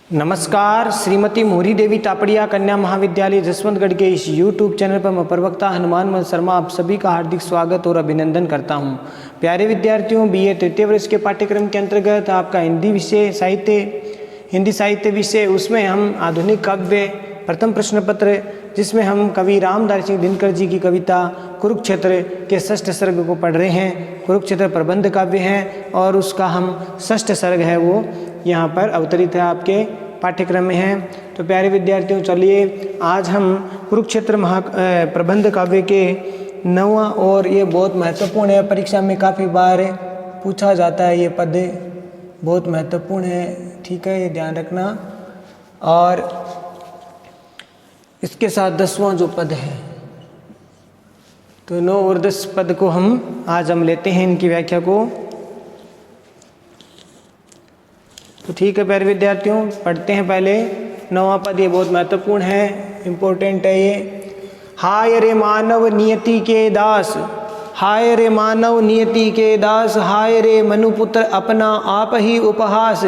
नमस्कार। श्रीमती मोहरी देवी तापड़िया कन्या महाविद्यालय जसवंतगढ़ के इस YouTube चैनल पर मैं प्रवक्ता हनुमान मन शर्मा आप सभी का हार्दिक स्वागत और अभिनंदन करता हूं। प्यारे विद्यार्थियों, बीए तृतीय वर्ष के पाठ्यक्रम के अंतर्गत आपका हिंदी साहित्य विषय, उसमें हम आधुनिक काव्य प्रथम प्रश्न पत्र, जिसमें हम कवि रामधारी सिंह दिनकर जी की कविता कुरुक्षेत्र के षष्ठ सर्ग को पढ़ रहे हैं। कुरुक्षेत्र प्रबंध काव्य है और उसका हम षष्ठ सर्ग है वो यहाँ पर अवतरित है, आपके पाठ्यक्रम में है। तो प्यारे विद्यार्थियों, चलिए आज हम कुरुक्षेत्र प्रबंध काव्य के 9वां, और ये बहुत महत्वपूर्ण है, परीक्षा में काफ़ी बार पूछा जाता है, ये पद बहुत महत्वपूर्ण है, ठीक है, ये ध्यान रखना। और इसके साथ 10वां जो पद है, तो 9 और 10 पद को आज हम लेते हैं इनकी व्याख्या को। तो ठीक है प्यारे विद्यार्थियों, पढ़ते हैं पहले 9वां पद। ये बहुत महत्वपूर्ण है, इम्पोर्टेंट है ये। हाय रे मानव नियति के दास, हाय रे मानव नियति के दास, हाय रे मनुपुत्र अपना आप ही उपहास।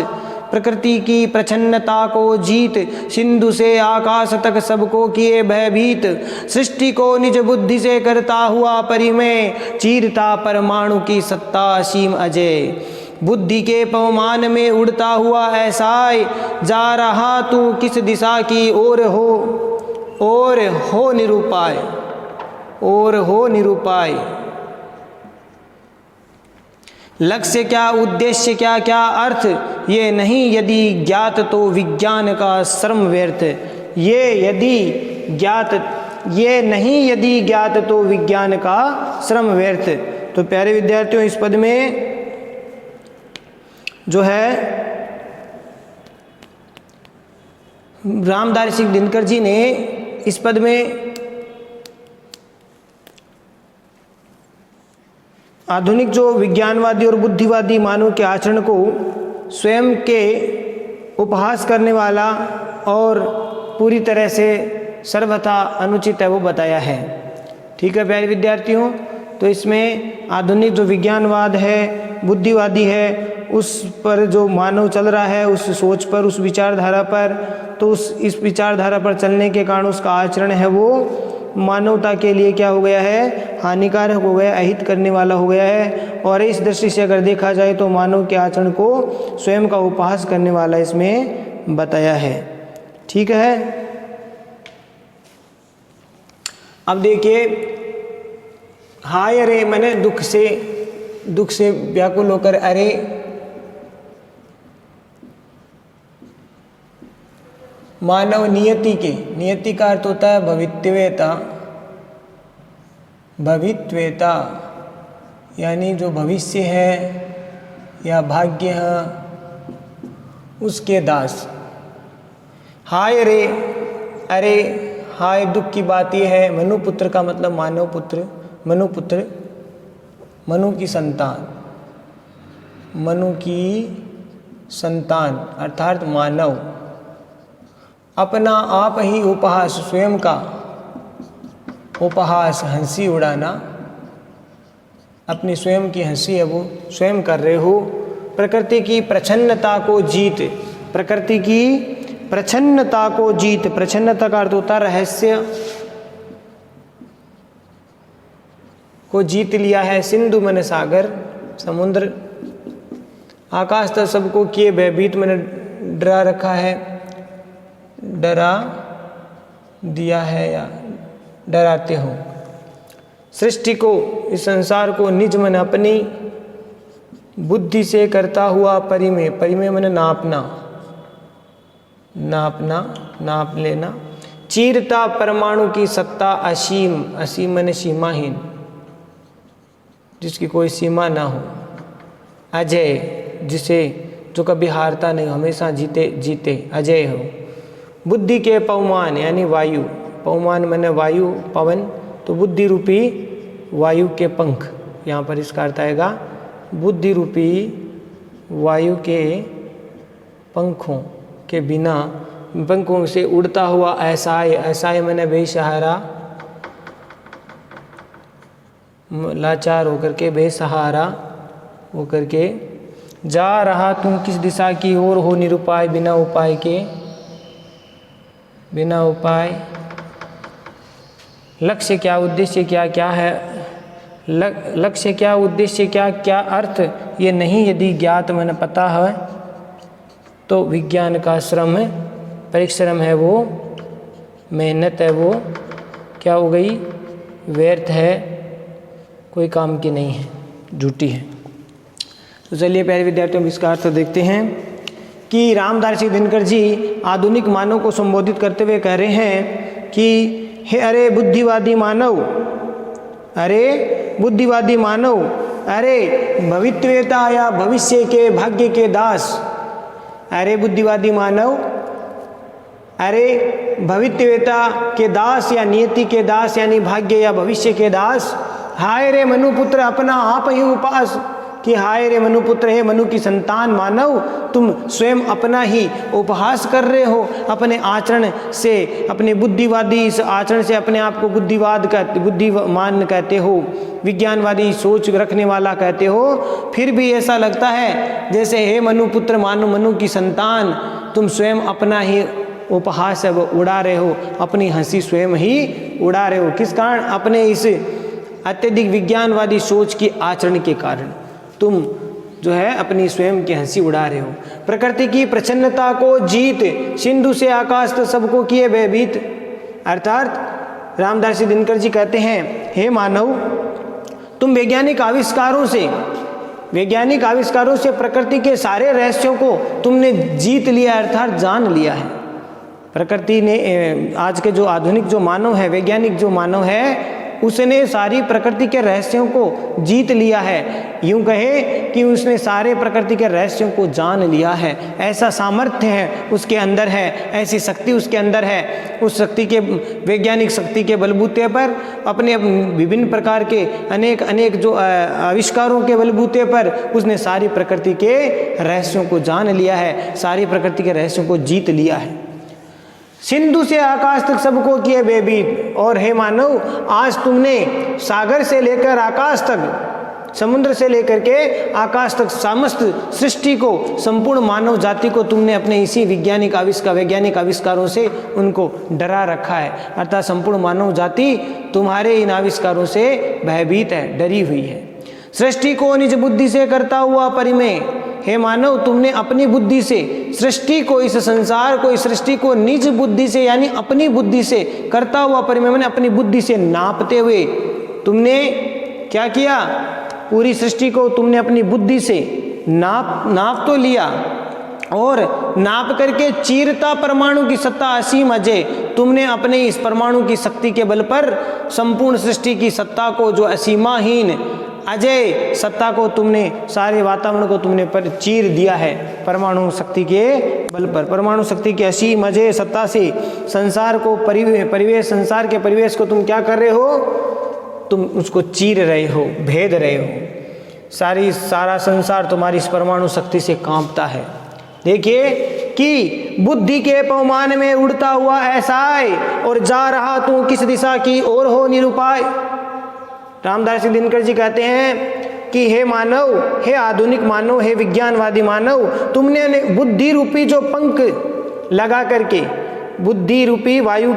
प्रकृति की प्रच्छन्नता को जीत, सिंधु से आकाश तक सबको किए भयभीत। सृष्टि को निज बुद्धि से करता हुआ परिमेय, चीरता परमाणु की सत्ता असीम अजय। बुद्धि के पवमान में उड़ता हुआ ऐसाय, जा रहा तू किस दिशा की ओर हो निरूपाय, और हो निरूपाय। लक्ष्य क्या, उद्देश्य क्या, क्या अर्थ, ये नहीं यदि ज्ञात तो विज्ञान का श्रम व्यर्थ। ये नहीं यदि ज्ञात तो विज्ञान का श्रम व्यर्थ। तो प्यारे विद्यार्थियों, इस पद में जो है रामधारी सिंह दिनकर जी ने इस पद में आधुनिक जो विज्ञानवादी और बुद्धिवादी मानव के आचरण को स्वयं के उपहास करने वाला और पूरी तरह से सर्वथा अनुचित है वो बताया है। ठीक है प्यारे विद्यार्थियों, तो इसमें आधुनिक जो विज्ञानवाद है, बुद्धिवादी है, उस पर जो मानव चल रहा है, उस सोच पर, उस विचारधारा पर, तो इस विचारधारा पर चलने के कारण उसका आचरण है वो मानवता के लिए क्या हो गया है, हानिकारक हो गया, अहित करने वाला हो गया है। और इस दृष्टि से अगर देखा जाए तो मानव के आचरण को स्वयं का उपहास करने वाला इसमें बताया है। ठीक है, अब देखिए, हाय रे मैंने दुख से व्याकुल होकर अरे, मानव नियति का अर्थ होता है भवित्वेता, यानी जो भविष्य है या भाग्य है उसके दास। हाय रे, अरे, हाय दुख की बात यह है, मनुपुत्र का मतलब मानव पुत्र, मनुपुत्र, मनु की संतान अर्थात मानव, अपना आप ही उपहास, स्वयं का उपहास, हंसी उड़ाना, अपनी स्वयं की हंसी है वो स्वयं कर रहे हो। प्रकृति की प्रच्छन्नता को जीत, प्रकृति की प्रच्छन्नता को जीत, प्रच्छन्नता का अर्थ होता है रहस्य को जीत लिया है। सिंधु मैंने सागर, समुद्र, आकाश तक सबको किए भयभीत, मैंने डरा रखा है, डरा दिया है या डराते हो। सृष्टि को, इस संसार को, निज मन अपनी बुद्धि से करता हुआ परिमेय, परिमेय मैंने नापना, नाप लेना। चीरता परमाणु की सत्ता असीम, असीम मैंने सीमाहीन, जिसकी कोई सीमा ना हो। अजय, जो कभी हारता नहीं, हमेशा जीते अजय हो। बुद्धि के पवमान यानी वायु, पवमान मैंने वायु, पवन, तो बुद्धि रूपी वायु के पंख, यहाँ पर इसका अर्थ आएगा बुद्धि रूपी वायु के पंखों के बिना, पंखों से उड़ता हुआ ऐसाय मैंने बेसहारा, लाचार होकर के, बेसहारा होकर के जा रहा तू किस दिशा की ओर हो निरुपाय, बिना उपाय के, बिना उपाय। लक्ष्य क्या, उद्देश्य क्या क्या है, लक्ष्य क्या, उद्देश्य क्या क्या अर्थ, ये नहीं यदि ज्ञात मन पता है तो विज्ञान का श्रम परिश्रम है वो, मेहनत है वो क्या हो गई, व्यर्थ है, कोई काम की नहीं है, झूठी है। तो चलिए प्यारे विद्यार्थियों इसका अर्थ देखते हैं कि रामदास दिनकर जी आधुनिक मानव को संबोधित करते हुए कह रहे हैं कि हे अरे बुद्धिवादी मानव, अरे बुद्धिवादी मानव, अरे भविष्यवेता या भविष्य के भाग्य के दास, अरे बुद्धिवादी मानव, अरे भविष्यवेता के दास या नियति के दास यानी भाग्य या भविष्य के दास, हाय रे मनुपुत्र अपना आप ही उपास, कि हाय रे मनुपुत्र, है मनु की संतान मानव, तुम स्वयं अपना ही उपहास कर रहे हो, अपने आचरण से, अपने बुद्धिवादी इस आचरण से अपने आप को बुद्धिमान कहते हो, विज्ञानवादी सोच रखने वाला कहते हो, फिर भी ऐसा लगता है जैसे हे मनुपुत्र मानो मनु की संतान, तुम स्वयं अपना ही उपहास है वो उड़ा रहे हो, अपनी हंसी स्वयं ही उड़ा रहे हो। किस कारण? अपने इस अत्यधिक विज्ञानवादी सोच की आचरण के कारण तुम जो है अपनी स्वयं की हंसी उड़ा रहे हो। प्रकृति की प्रसन्नता को जीत, सिंधु से आकाश तक सबको किए भयभीत। अर्थात रामदास दिनकर जी कहते हैं, हे मानव, तुम वैज्ञानिक आविष्कारों से प्रकृति के सारे रहस्यों को तुमने जीत लिया, अर्थात जान लिया है। प्रकृति ने, आज के जो आधुनिक जो मानव है, वैज्ञानिक जो मानव है, उसने सारी प्रकृति के रहस्यों को जीत लिया है। यूं कहे कि उसने सारे प्रकृति के रहस्यों को जान लिया है। ऐसा सामर्थ्य है उसके अंदर है, ऐसी शक्ति उसके अंदर है। उस शक्ति के, वैज्ञानिक शक्ति के बलबूते पर, अपने विभिन्न प्रकार के अनेक जो आविष्कारों के बलबूते पर उसने सारी प्रकृति के रहस्यों को जान लिया है, सारी प्रकृति के रहस्यों को जीत लिया है। सिंधु से आकाश तक सबको किए बेबीत। और हे मानव, आज तुमने सागर से लेकर आकाश तक, समुद्र से लेकर के आकाश तक समस्त सृष्टि को, संपूर्ण मानव जाति को तुमने अपने इसी वैज्ञानिक आविष्कारों से उनको डरा रखा है। अर्थात संपूर्ण मानव जाति तुम्हारे इन आविष्कारों से भयभीत है, डरी हुई है। सृष्टि को निज बुद्धि से करता हुआ परिमेय। हे मानव, तुमने अपनी बुद्धि से सृष्टि को, इस संसार को, इस सृष्टि को निज बुद्धि से यानी अपनी बुद्धि से करता हुआ परिमेय, मैंने अपनी बुद्धि से नापते हुए तुमने क्या किया? पूरी सृष्टि को तुमने अपनी बुद्धि से नाप तो लिया, और नाप करके चीरता परमाणु की सत्ता असीम अजय, तुमने अपने इस परमाणु की शक्ति के बल पर संपूर्ण सृष्टि की सत्ता को, जो असीमाहीन अजय सत्ता को, तुमने सारे वातावरण को तुमने पर चीर दिया है परमाणु शक्ति के बल पर। परमाणु शक्ति की असीम अजय सत्ता से संसार को परिवेश, संसार के परिवेश को तुम क्या कर रहे हो? तुम उसको चीर रहे हो, भेद रहे हो। सारा संसार तुम्हारी इस परमाणु शक्ति से कांपता है। देखिए कि बुद्धि के पवमान में उड़ता हुआ ऐसा है, और जा रहा तू किस दिशा की ओर हो निरुपाय। रामदास दिनकर जी कहते हैं कि हे मानव, हे आधुनिक मानव, हे विज्ञानवादी मानव, तुमने बुद्धि रूपी जो पंख लगा करके, बुद्धि रूपी वायु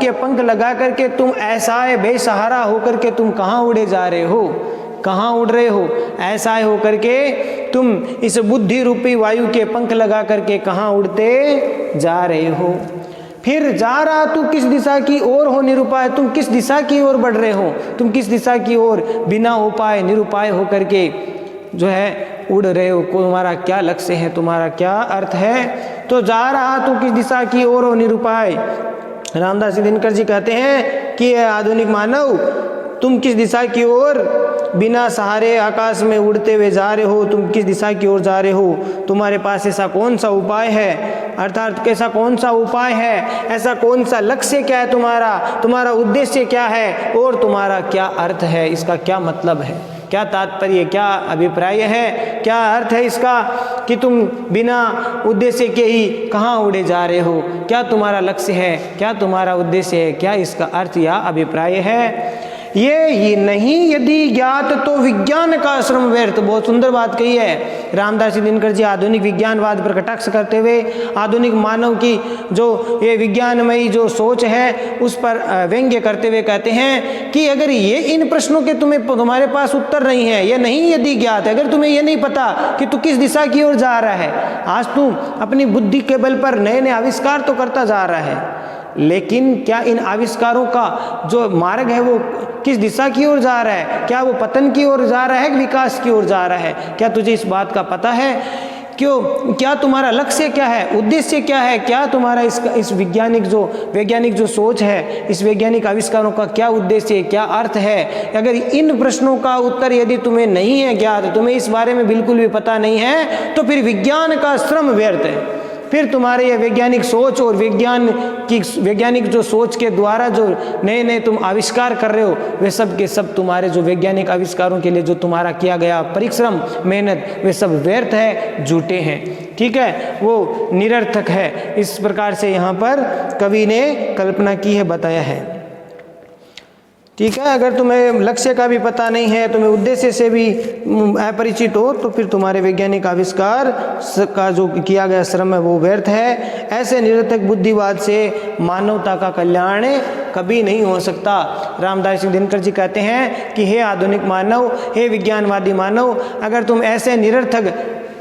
के पंख लगा करके तुम ऐसा है बेसहारा होकर के तुम कहाँ उड़े जा रहे हो? कहाँ उड़ रहे हो? ऐसा है होकर के तुम इस बुद्धि रूपी वायु के पंख लगा करके कहाँ उड़ते जा रहे हो? फिर जा रहा तू किस दिशा की ओर हो निरुपाय, तुम किस दिशा की ओर बढ़ रहे हो? तुम किस दिशा की ओर बिना उपाय, निरुपाय होकर के जो है उड़ रहे हो? तुम्हारा क्या लक्ष्य है? तुम्हारा क्या अर्थ है? तो जा रहा तू किस दिशा की ओर हो निरुपाय। रामदास दिनकर जी कहते हैं कि आधुनिक मानव, तुम किस दिशा की ओर बिना सहारे आकाश में उड़ते हुए जा रहे हो? तुम किस दिशा की ओर जा रहे हो? तुम्हारे पास ऐसा कौन सा उपाय है? अर्थात ऐसा कौन सा उपाय है, ऐसा कौन सा लक्ष्य क्या है तुम्हारा उद्देश्य क्या है, और तुम्हारा क्या अर्थ है? इसका क्या मतलब है, क्या तात्पर्य, क्या अभिप्राय है, क्या अर्थ है इसका कि तुम बिना उद्देश्य के ही कहाँ उड़े जा रहे हो? क्या तुम्हारा लक्ष्य है, क्या तुम्हारा उद्देश्य है, क्या इसका अर्थ या अभिप्राय है? ये नहीं यदि ज्ञात तो विज्ञान का श्रम व्यर्थ। बहुत सुंदर बात कही है रामदास जी दिनकर जी आधुनिक विज्ञानवाद पर कटाक्ष करते हुए, आधुनिक मानव की जो ये विज्ञानमयी जो सोच है उस पर व्यंग्य करते हुए कहते हैं कि अगर ये इन प्रश्नों के तुम्हारे पास उत्तर नहीं है, ये नहीं यदि ज्ञात, अगर तुम्हें ये नहीं पता कि तू किस दिशा की ओर जा रहा है, आज तू अपनी बुद्धि के बल पर नए नए आविष्कार तो करता जा रहा है, लेकिन क्या इन आविष्कारों का जो मार्ग है वो किस दिशा की ओर जा रहा है? क्या वो पतन की ओर जा रहा है कि विकास की ओर जा रहा है? क्या तुझे इस बात का पता है? क्या तुम्हारा लक्ष्य क्या है, उद्देश्य क्या है? क्या तुम्हारा इस वैज्ञानिक जो सोच है, इस वैज्ञानिक आविष्कारों का क्या उद्देश्य है, क्या अर्थ है? अगर इन प्रश्नों का उत्तर यदि तुम्हें नहीं है ज्ञात, तुम्हें इस बारे में बिल्कुल भी पता नहीं है, तो फिर विज्ञान का श्रम व्यर्थ है। फिर तुम्हारे ये वैज्ञानिक सोच और वैज्ञानिक जो सोच के द्वारा जो नए नए तुम आविष्कार कर रहे हो, वे सब के सब तुम्हारे जो वैज्ञानिक आविष्कारों के लिए जो तुम्हारा किया गया परिश्रम मेहनत, वे सब व्यर्थ है, झूठे हैं। ठीक है, वो निरर्थक है। इस प्रकार से यहाँ पर कवि ने कल्पना की है, बताया है। ठीक है, अगर तुम्हें लक्ष्य का भी पता नहीं है, तुम्हें उद्देश्य से भी अपरिचित हो, तो फिर तुम्हारे वैज्ञानिक आविष्कार का जो किया गया श्रम है वो व्यर्थ है। ऐसे निरर्थक बुद्धिवाद से मानवता का कल्याण कभी नहीं हो सकता। रामदास जी दिनकर जी कहते हैं कि हे आधुनिक मानव, हे विज्ञानवादी मानव, अगर तुम ऐसे निरर्थक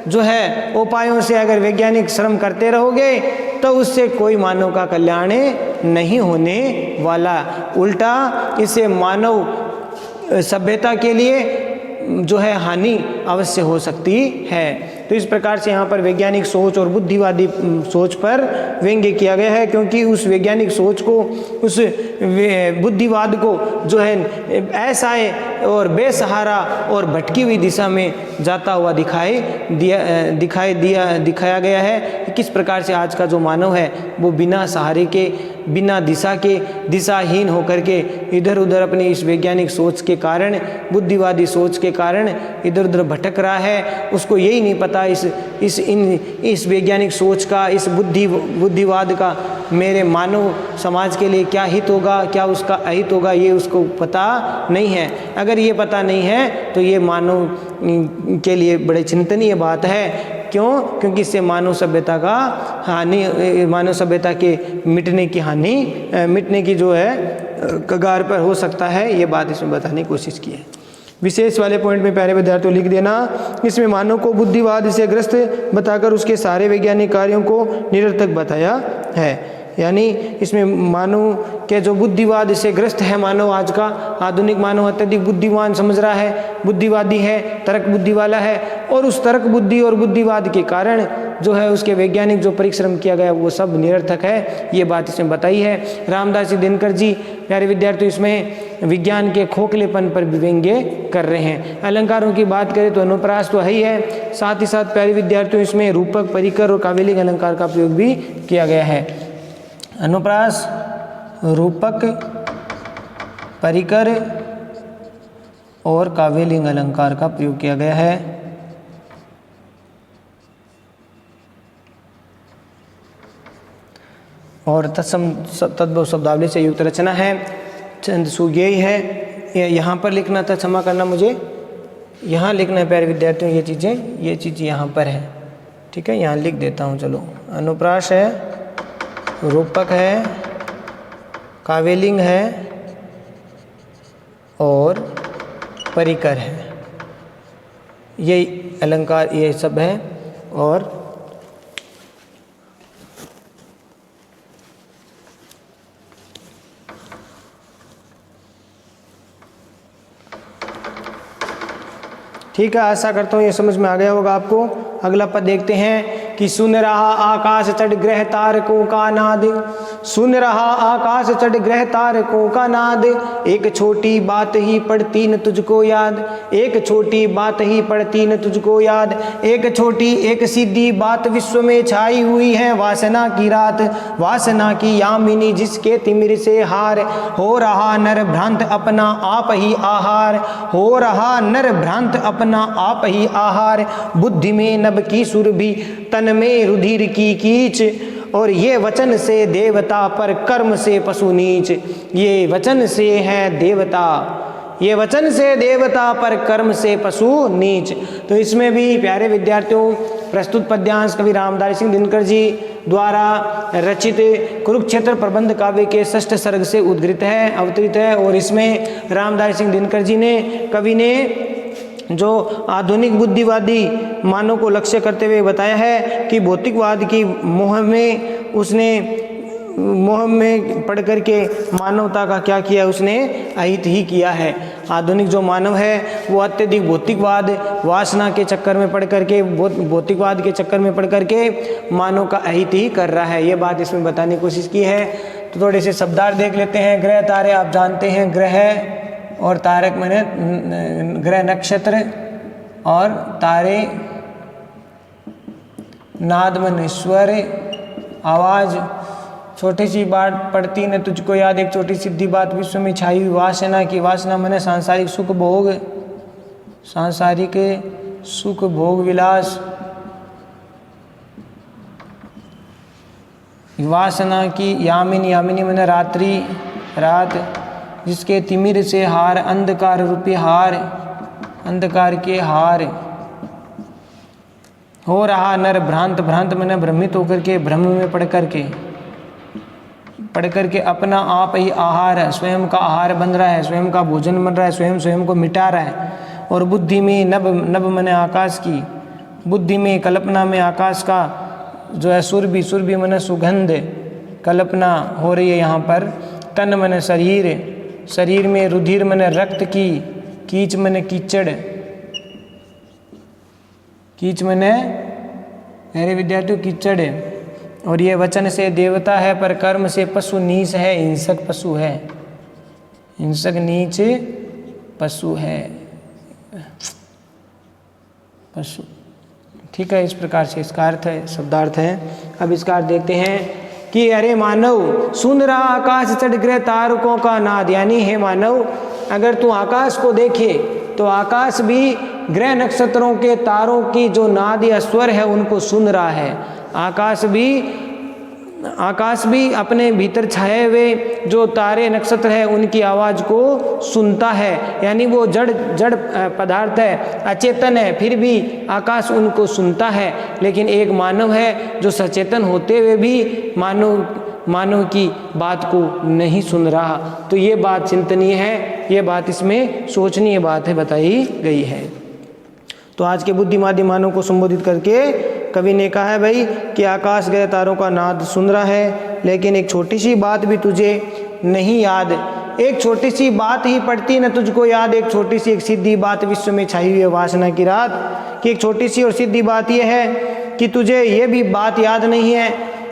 जो है उपायों से अगर वैज्ञानिक श्रम करते रहोगे तो उससे कोई मानव का कल्याण नहीं होने वाला, उल्टा इससे मानव सभ्यता के लिए जो है हानि अवश्य हो सकती है। तो इस प्रकार से यहाँ पर वैज्ञानिक सोच और बुद्धिवादी सोच पर व्यंग्य किया गया है, क्योंकि उस वैज्ञानिक सोच को, उस बुद्धिवाद को जो है असहाय और बेसहारा और भटकी हुई दिशा में जाता हुआ दिखाया गया है कि किस प्रकार से आज का जो मानव है वो बिना सहारे के, बिना दिशा के, दिशाहीन होकर के इधर उधर अपनी इस वैज्ञानिक सोच के कारण, बुद्धिवादी सोच के कारण इधर उधर भटक रहा है। उसको यही नहीं पता इस वैज्ञानिक सोच का, इस बुद्धिवाद का मेरे मानव समाज के लिए क्या हित होगा, क्या उसका अहित होगा, ये उसको पता नहीं है। अगर ये पता नहीं है तो ये मानव के लिए बड़े चिंतनीय बात है। क्यों? क्योंकि इससे मानव सभ्यता का हानि, मानव सभ्यता के मिटने की जो है कगार पर हो सकता है। ये बात इसमें बताने की कोशिश की है। विशेष वाले पॉइंट में प्यारे विद्यार्थियों लिख देना, इसमें मानव को बुद्धिवाद से ग्रस्त बताकर उसके सारे वैज्ञानिक कार्यों को निरर्थक बताया है। यानी इसमें मानव के जो बुद्धिवाद से ग्रस्त है, मानव आज का आधुनिक मानव अत्यधिक बुद्धिमान समझ रहा है, बुद्धिवादी है, तर्क बुद्धि वाला है, और उस तर्क बुद्धि और बुद्धिवाद के कारण जो है उसके वैज्ञानिक जो परिश्रम किया गया वो सब निरर्थक है। ये बात इसमें बताई है। रामदास जी दिनकर जी प्यारे विद्यार्थी इसमें विज्ञान के खोखलेपन पर भी व्यंग्य कर रहे हैं। अलंकारों की बात करें तो अनुप्रास तो है ही है, साथ ही साथ प्यारे विद्यार्थियों इसमें रूपक, परिकर और काव्यलिंग अलंकार का प्रयोग भी किया गया है। अनुप्रास, रूपक, परिकर और काव्यलिंग अलंकार का प्रयोग किया गया है। और तद्भव शब्दावली से युक्त रचना है। चंद सूग यही है, यहाँ पर लिखना था, क्षमा करना मुझे, यहाँ लिखना है प्यारे विद्यार्थियों। ये चीज़ यहाँ पर है, ठीक है, यहाँ लिख देता हूँ। चलो, अनुप्रास है, रूपक है, काव्यलिंग है और परिकर है, ये अलंकार, ये सब है। और ठीक है, आशा करता हूँ ये समझ में आ गया होगा आपको। अगला पद देखते हैं कि सुन रहा आकाश चढ़ ग्रह तारकों का नाद, सुन रहा आकाश चढ़ ग्रह तारकों का नाद, एक छोटी बात ही पड़ती न तुझको याद, एक छोटी बात ही पड़ती न तुझको याद, एक छोटी एक सीधी बात विश्व में छाई हुई है, वासना की रात, वासना की यामिनी जिसके तिमिर से हार, हो रहा नर भ्रांत अपना आप ही आहार, हो रहा नर भ्रांत अपना आप ही आहार, बुद्धि में नभ की सुर भी तन में रुधिर की कीच, और ये वचन से देवता पर कर्म से पशु नीच। ये वचन से है देवता, ये वचन से देवता पर कर्म से पशु नीच। तो इसमें भी प्यारे विद्यार्थियों प्रस्तुत पद्यांश कवि रामधारी सिंह दिनकर जी द्वारा रचित कुरुक्षेत्र प्रबंध काव्य के 6ठ सर्ग से उद्धृत है, अवतरित है। और इसमें रामधारी सिंह दिनकर जी ने, कवि ने जो आधुनिक बुद्धिवादी मानव को लक्ष्य करते हुए बताया है कि भौतिकवाद की मोह में पढ़ करके मानवता का क्या किया, उसने अहित ही किया है। आधुनिक जो मानव है वो अत्यधिक भौतिकवाद, वासना के चक्कर में पड़ करके, भौतिकवाद के चक्कर में पड़ करके मानव का अहित ही कर रहा है। ये बात इसमें बताने की कोशिश की है। तो थोड़े से शब्दार्थ देख लेते हैं। ग्रह तारे आप जानते हैं, ग्रह और तारक मैंने ग्रह नक्षत्र और तारे, नाद मन स्वर, आवाज़, छोटी सी बात पड़ती न तुझको याद, एक छोटी सीधी बात, विश्व में छाई हुई वासना की, वासना मैंने सांसारिक सुख भोग, सांसारिक सुख भोग विलास, वासना की यामिनी, यामिनी मैंने रात्रि, रात, जिसके तिमिर से हार, अंधकार रूपी हार, अंधकार के हार, हो रहा नर भ्रांत, भ्रांत मैंने भ्रमित होकर के, भ्रम में पढ़ करके अपना आप ही आहार है, स्वयं का आहार बन रहा है, स्वयं का भोजन बन रहा है, स्वयं को मिटा रहा है। और बुद्धि में नभ, नभ मैंने आकाश की, बुद्धि में कल्पना में आकाश का जो है सुरभि, सुरभि मैंने सुगंध, कल्पना हो रही है यहाँ पर। तन मैंने शरीर, शरीर में रुधिर मैंने रक्त की, कीच मैंने कीचड़, कीच मैंने मेरे विद्यार्थियों कीचड़। और ये वचन से देवता है पर कर्म से पशु नीच है, हिंसक पशु है, हिंसक नीच पशु है, पशु। ठीक है, इस प्रकार से इसका अर्थ है, शब्दार्थ है। अब इसका अर्थ देखते हैं कि अरे मानव सुन रहा आकाश चढ़ ग्रह तारकों का नाद, यानी हे मानव अगर तू आकाश को देखे तो आकाश भी ग्रह नक्षत्रों के तारों की जो नाद या स्वर है उनको सुन रहा है। आकाश भी अपने भीतर छाए हुए जो तारे नक्षत्र है उनकी आवाज़ को सुनता है, यानी वो जड़ पदार्थ है, अचेतन है, फिर भी आकाश उनको सुनता है। लेकिन एक मानव है जो सचेतन होते हुए भी मानव की बात को नहीं सुन रहा। तो ये बात चिंतनीय है, ये बात इसमें सोचनीय बात है, बताई गई है। तो आज के बुद्धिमानी मानव को संबोधित करके कवि ने कहा है भाई कि आकाश ग्रह तारों का नाद सुन रहा है, लेकिन एक छोटी सी बात भी तुझे नहीं याद, एक छोटी सी बात ही पड़ती न तुझको याद, एक छोटी सी एक सीधी बात विश्व में छाई हुई है वासना की रात कि एक छोटी सी और सीधी बात यह है कि तुझे ये भी बात याद नहीं है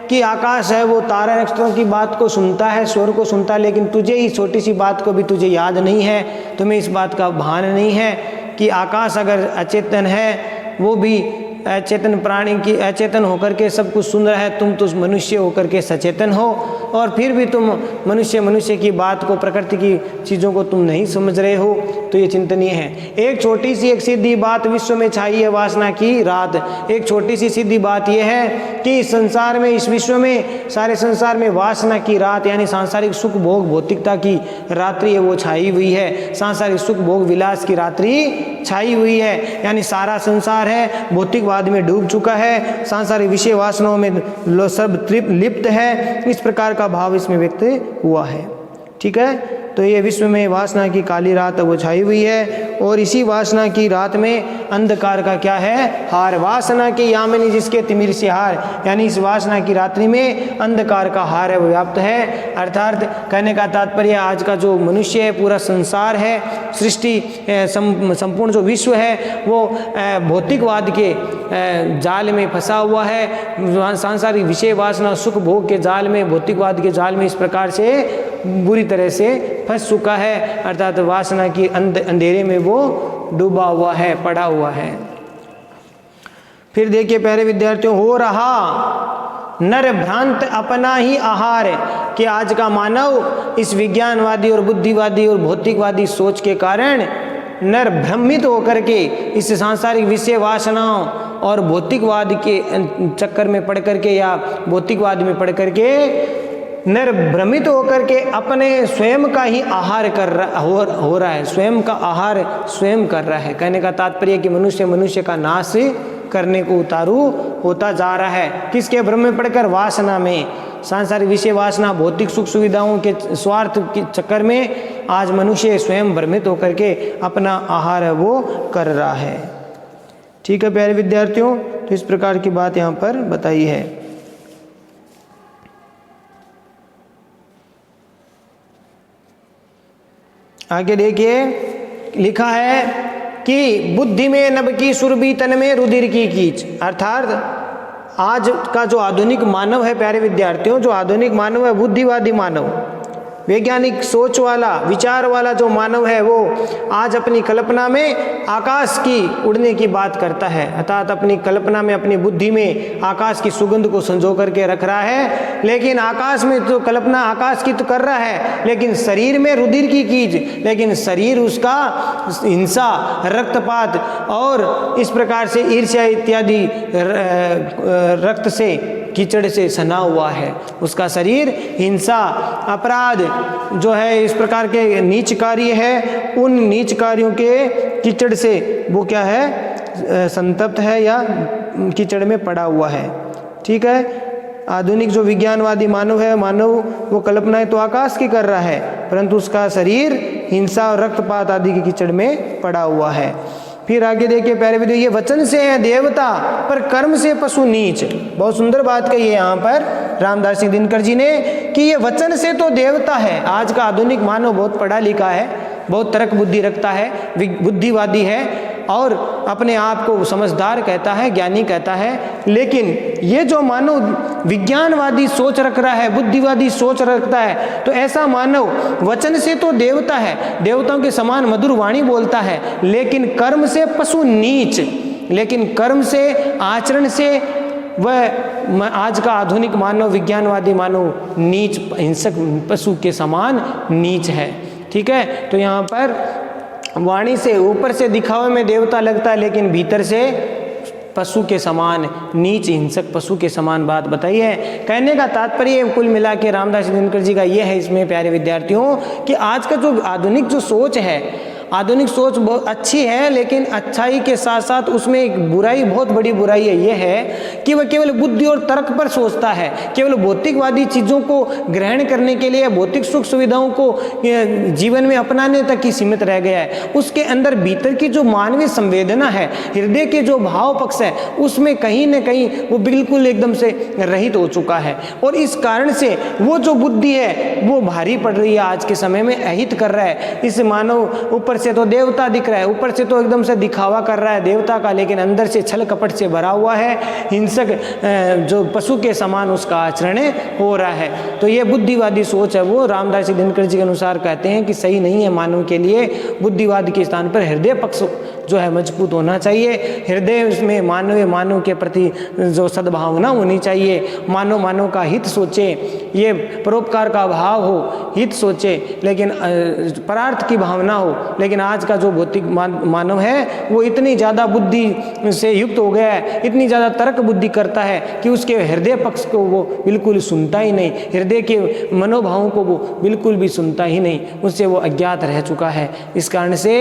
कि आकाश है वो तारा नक्षत्रों की बात को सुनता है, स्वर को सुनता है, लेकिन तुझे ही छोटी सी बात को भी तुझे याद नहीं है, तुम्हें इस बात का भान नहीं है कि आकाश अगर अचेतन है, वो भी अचेतन प्राणी की अचेतन होकर के सब कुछ सुन रहा है, तुम तो मनुष्य होकर के सचेतन हो और फिर भी तुम मनुष्य की बात को, प्रकृति की चीज़ों को तुम नहीं समझ रहे हो। तो ये चिंतनीय है। एक छोटी सी एक सीधी बात विश्व में छाई है वासना की रात। एक छोटी सी सीधी बात यह है कि इस संसार में, इस विश्व में, सारे संसार में वासना की रात यानी सांसारिक सुख भोग भौतिकता की रात्रि है वो छाई हुई है, सांसारिक सुख भोग विलास की रात्रि छाई हुई है, यानी सारा संसार है भौतिकवाद में डूब चुका है, सांसारिक विषय वासनाओं में सब लिप्त है। इस प्रकार का भाव इसमें व्यक्त हुआ है। ठीक है, तो ये विश्व में वासना की काली रात वो छाई हुई है और इसी वासना की रात में अंधकार का क्या है, हार। वासना की यामिनी जिसके तिमिर से हार, यानी इस वासना की रात्रि में अंधकार का हार है वो व्याप्त है। अर्थात कहने का तात्पर्य आज का जो मनुष्य है, पूरा संसार है, सृष्टि संपूर्ण जो विश्व है वो भौतिकवाद के जाल में फंसा हुआ है, सांसारिक विषय वासना सुख भोग के जाल में, भौतिकवाद के जाल में इस प्रकार से बुरी तरह से फंस चुका है। अर्थात वासना की अंधेरे में वो डूबा हुआ है, पड़ा हुआ है। फिर देखिए प्यारे विद्यार्थियों, हो रहा नर भ्रांत अपना ही आहार, कि आज का मानव इस विज्ञानवादी और बुद्धिवादी और भौतिकवादी सोच के कारण नर भ्रमित होकर के इस सांसारिक विषय वासनाओं और भौतिकवाद के चक्कर में पड़ करके या भौतिकवाद में पड़ करके नर भ्रमित होकर के अपने स्वयं का ही आहार कर रहा हो रहा है, स्वयं का आहार स्वयं कर रहा है। कहने का तात्पर्य कि मनुष्य का नाश करने को उतारू होता जा रहा है। किसके भ्रम में पड़कर? वासना में, सांसारिक विषय वासना, भौतिक सुख सुविधाओं के स्वार्थ के चक्कर में आज मनुष्य स्वयं भ्रमित होकर के अपना आहार वो कर रहा है। ठीक है प्यारे विद्यार्थियों, तो इस प्रकार की बात यहाँ पर बताई है। आगे देखिए, लिखा है कि बुद्धि में नभ की सुरभि, तन में रुधिर की कीच। अर्थात आज का जो आधुनिक मानव है प्यारे विद्यार्थियों, जो आधुनिक मानव है, बुद्धिवादी मानव, वैज्ञानिक सोच वाला, विचार वाला जो मानव है, वो आज अपनी कल्पना में आकाश की उड़ने की बात करता है। अर्थात अपनी कल्पना में, अपनी बुद्धि में आकाश की सुगंध को संजो करके रख रहा है, लेकिन आकाश में तो कल्पना आकाश की तो कर रहा है, लेकिन शरीर में रुधिर की कीज, लेकिन शरीर उसका हिंसा, रक्तपात और इस प्रकार से ईर्ष्या इत्यादि रक्त से, कीचड़ से सना हुआ है। उसका शरीर हिंसा, अपराध जो है, इस प्रकार के नीच कार्य है, उन नीच कार्यों के कीचड़ से वो क्या है? संतप्त है या कीचड़ में पड़ा हुआ है। ठीक है। आधुनिक जो विज्ञानवादी मानव है, मानव वो कल्पनाएं तो आकाश की कर रहा है, परंतु उसका शरीर हिंसा और रक्तपात आदि के कीचड़ में पड़ा हुआ है। फिर आगे देखिए प्यारे विद्यार्थी, ये वचन से है देवता पर कर्म से पशु नीच। बहुत सुंदर बात कही है यहाँ पर रामदास सिंह दिनकर जी ने कि ये वचन से तो देवता है। आज का आधुनिक मानव बहुत पढ़ा लिखा है, बहुत तर्क बुद्धि रखता है, बुद्धिवादी है और अपने आप को समझदार कहता है, ज्ञानी कहता है, लेकिन ये जो मानव विज्ञानवादी सोच रख रहा है, बुद्धिवादी सोच रखता है, तो ऐसा मानव वचन से तो देवता है, देवताओं के समान मधुर वाणी बोलता है, लेकिन कर्म से पशु नीच, लेकिन कर्म से, आचरण से वह आज का आधुनिक मानव, विज्ञानवादी मानव नीच, हिंसक पशु के समान नीच है। ठीक है। तो यहाँ पर वाणी से, ऊपर से दिखावे में देवता लगता है, लेकिन भीतर से पशु के समान, नीच हिंसक पशु के समान बात बताई है। कहने का तात्पर्य कुल मिला के रामदास दिनकर जी का ये है इसमें प्यारे विद्यार्थियों कि आज का जो आधुनिक जो सोच है, आधुनिक सोच बहुत अच्छी है, लेकिन अच्छाई के साथ साथ उसमें एक बुराई, बहुत बड़ी बुराई है, ये है कि वह केवल बुद्धि और तर्क पर सोचता है, केवल भौतिकवादी चीज़ों को ग्रहण करने के लिए, भौतिक सुख सुविधाओं को जीवन में अपनाने तक ही सीमित रह गया है। उसके अंदर भीतर की जो मानवीय संवेदना है, हृदय के जो भाव पक्ष है, उसमें कहीं न कहीं वो बिल्कुल एकदम से रहित हो चुका है, और इस कारण से वो जो बुद्धि है वो भारी पड़ रही है, आज के समय में अहित कर रहा है। इस मानव ऊपर से तो देवता दिख रहा है, ऊपर से तो एकदम से दिखावा कर रहा है देवता का, लेकिन अंदर से छल कपट से भरा हुआ है, हिंसक जो पशु के समान उसका आचरण हो रहा है। तो ये बुद्धिवादी सोच है, वो रामदास दिनकर जी के अनुसार कहते हैं कि सही नहीं है मानव के लिए। बुद्धिवाद के स्थान पर हृदय पक्ष जो है मजबूत होना चाहिए, हृदय में मानव के प्रति जो सद्भावना होनी चाहिए, मानव का हित सोचे, ये परोपकार का भाव हो, हित सोचे, लेकिन परार्थ की भावना हो। लेकिन आज का जो भौतिक मानव है वो इतनी ज़्यादा बुद्धि से युक्त हो गया है, इतनी ज़्यादा तर्क बुद्धि करता है कि उसके हृदय पक्ष को वो बिल्कुल सुनता ही नहीं, हृदय के मनोभावों को वो बिल्कुल भी सुनता ही नहीं, उससे वो अज्ञात रह चुका है। इस कारण से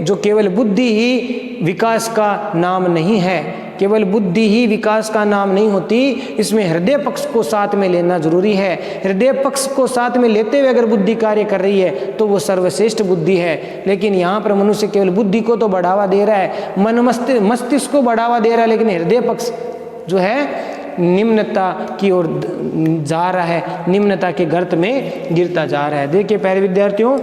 जो केवल बुद्धि ही विकास का नाम नहीं है, केवल बुद्धि ही विकास का नाम नहीं होती, इसमें हृदय पक्ष को साथ में लेना जरूरी है। हृदय पक्ष को साथ में लेते हुए अगर बुद्धि कार्य कर रही है तो वो सर्वश्रेष्ठ बुद्धि है। लेकिन यहाँ पर मनुष्य केवल बुद्धि को तो बढ़ावा दे रहा है, मन मस्तिष्क को बढ़ावा दे रहा है, लेकिन हृदय पक्ष जो है निम्नता की ओर जा रहा है, निम्नता के गर्त में गिरता जा रहा है। देखिए प्यारे विद्यार्थियों,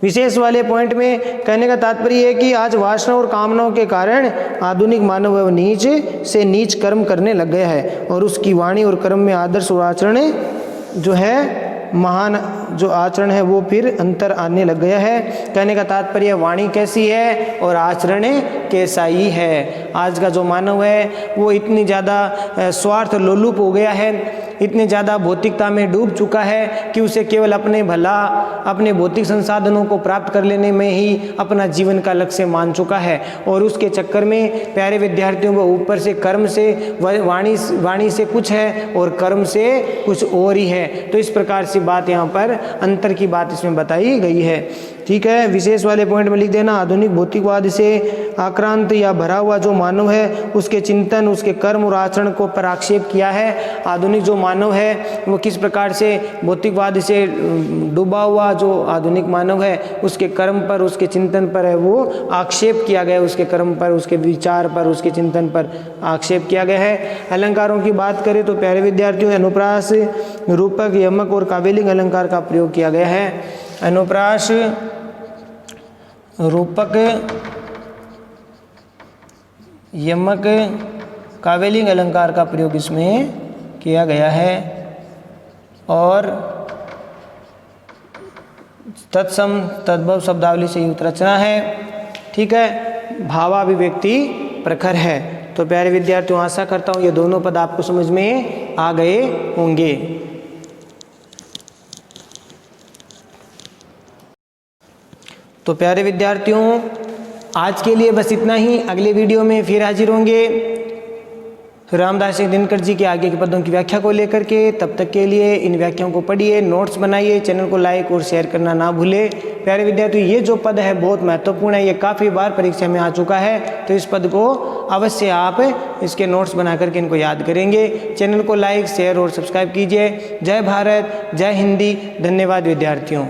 विशेष वाले पॉइंट में कहने का तात्पर्य है कि आज वासना और कामनाओं के कारण आधुनिक मानव नीच से नीच कर्म करने लग गया है, और उसकी वाणी और कर्म में आदर्श और आचरण जो है, महान जो आचरण है वो फिर अंतर आने लग गया है। कहने का तात्पर्य वाणी कैसी है और आचरण कैसा ही है। आज का जो मानव है वो इतनी ज़्यादा स्वार्थ लोलुप हो गया है, इतने ज़्यादा भौतिकता में डूब चुका है कि उसे केवल अपने भला, अपने भौतिक संसाधनों को प्राप्त कर लेने में ही अपना जीवन का लक्ष्य मान चुका है। और उसके चक्कर में प्यारे विद्यार्थियों को ऊपर से कर्म से, वाणी से कुछ है और कर्म से कुछ और ही है। तो इस प्रकार से बात यहाँ पर अंतर की बात इसमें बताई गई है। ठीक है, विशेष वाले पॉइंट में लिख देना, आधुनिक भौतिकवाद से आक्रांत या भरा हुआ जो मानव है उसके चिंतन, उसके कर्म और आचरण को पर आक्षेप किया है। आधुनिक जो मानव है वो किस प्रकार से भौतिकवाद से डूबा हुआ जो आधुनिक मानव है उसके कर्म पर, उसके चिंतन पर है वो आक्षेप किया गया, उसके कर्म पर, उसके विचार पर, उसके चिंतन पर आक्षेप किया गया है। अलंकारों की बात करें तो प्यारे विद्यार्थियों अनुप्रास, रूपक, यमक और काव्यलिंग अलंकार का प्रयोग किया गया है। अनुप्रास, रूपक, यमक, काव्यलिंग अलंकार का प्रयोग इसमें किया गया है और तत्सम तद्भव शब्दावली से युक्त रचना है। ठीक है, भावाभिव्यक्ति प्रखर है। तो प्यारे विद्यार्थियों आशा करता हूँ ये दोनों पद आपको समझ में आ गए होंगे। तो प्यारे विद्यार्थियों आज के लिए बस इतना ही। अगले वीडियो में फिर हाजिर होंगे रामदास दिनकर जी के आगे के पदों की व्याख्या को लेकर के। तब तक के लिए इन व्याख्याओं को पढ़िए, नोट्स बनाइए, चैनल को लाइक और शेयर करना ना भूले। प्यारे विद्यार्थियों ये जो पद है बहुत महत्वपूर्ण है, ये काफ़ी बार परीक्षा में आ चुका है, तो इस पद को अवश्य आप इसके नोट्स बना करके इनको याद करेंगे। चैनल को लाइक, शेयर और सब्सक्राइब कीजिए। जय भारत, जय हिंदी। धन्यवाद विद्यार्थियों।